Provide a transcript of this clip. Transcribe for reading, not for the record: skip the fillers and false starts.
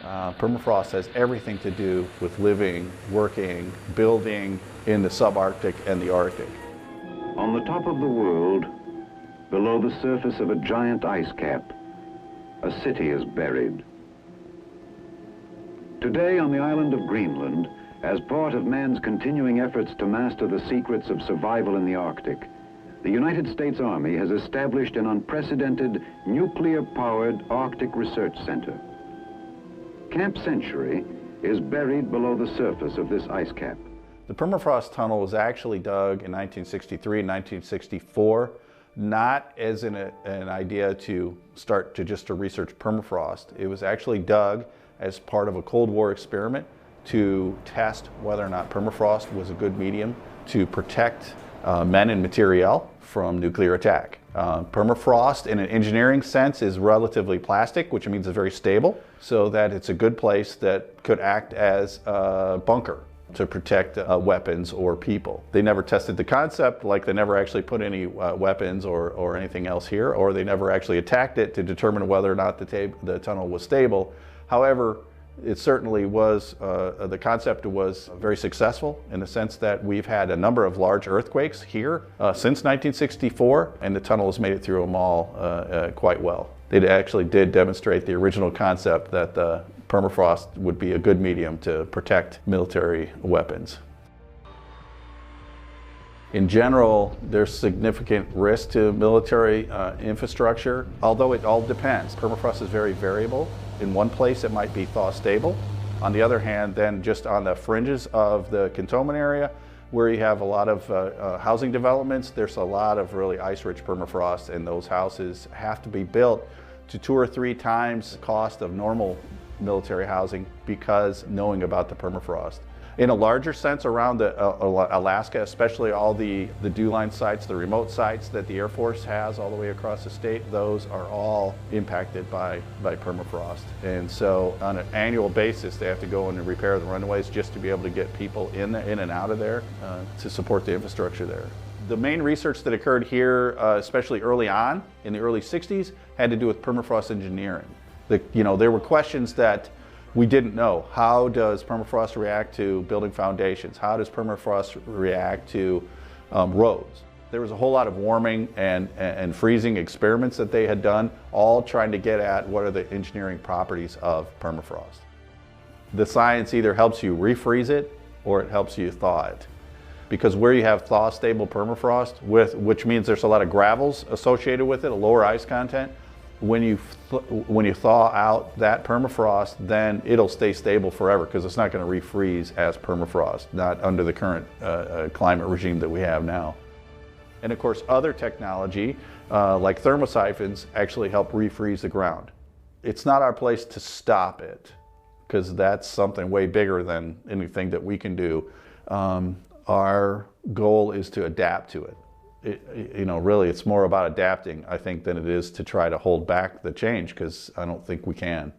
Permafrost has everything to do with living, working, building in the subarctic and the Arctic. On the top of the world, below the surface of a giant ice cap, a city is buried. Today on the island of Greenland, as part of man's continuing efforts to master the secrets of survival in the Arctic, the United States Army has established an unprecedented nuclear-powered Arctic Research Center. Camp Century is buried below the surface of this ice cap. The permafrost tunnel was actually dug in 1963 and 1964, not as an idea to start to research permafrost. It was actually dug as part of a Cold War experiment to test whether or not permafrost was a good medium to protect men and materiel from nuclear attack. Permafrost in an engineering sense is relatively plastic, which means it's very stable, so that it's a good place that could act as a bunker to protect weapons or people. They never tested the concept, like they never actually put any weapons or anything else here, or they never actually attacked it to determine whether or not the tunnel was stable. However, it certainly was, the concept was very successful in the sense that we've had a number of large earthquakes here since 1964, and the tunnel has made it through them all quite well. They actually did demonstrate the original concept that the permafrost would be a good medium to protect military weapons. In general, there's significant risk to military infrastructure, although it all depends. Permafrost is very variable. In one place it might be thaw stable. On the other hand, then just on the fringes of the cantonment area, where you have a lot of housing developments, there's a lot of really ice-rich permafrost, and those houses have to be built to 2 or 3 times the cost of normal military housing because knowing about the permafrost. In a larger sense around Alaska, especially all the dew line sites, the remote sites that the Air Force has all the way across the state, those are all impacted by permafrost. And so on an annual basis, they have to go in and repair the runways just to be able to get people in and out of there to support the infrastructure there. The main research that occurred here, especially early on, in the early 60s, had to do with permafrost engineering. There were questions that we didn't know. How does permafrost react to building foundations? How does permafrost react to roads? There was a whole lot of warming and freezing experiments that they had done, all trying to get at what are the engineering properties of permafrost. The science either helps you refreeze it or it helps you thaw it. Because where you have thaw-stable permafrost, which means there's a lot of gravels associated with it, a lower ice content, when you thaw out that permafrost, then it'll stay stable forever because it's not going to refreeze as permafrost, not under the current climate regime that we have now. And of course, other technology like thermosiphons actually help refreeze the ground. It's not our place to stop it because that's something way bigger than anything that we can do. Our goal is to adapt to it. Really, it's more about adapting, I think, than it is to try to hold back the change, because I don't think we can.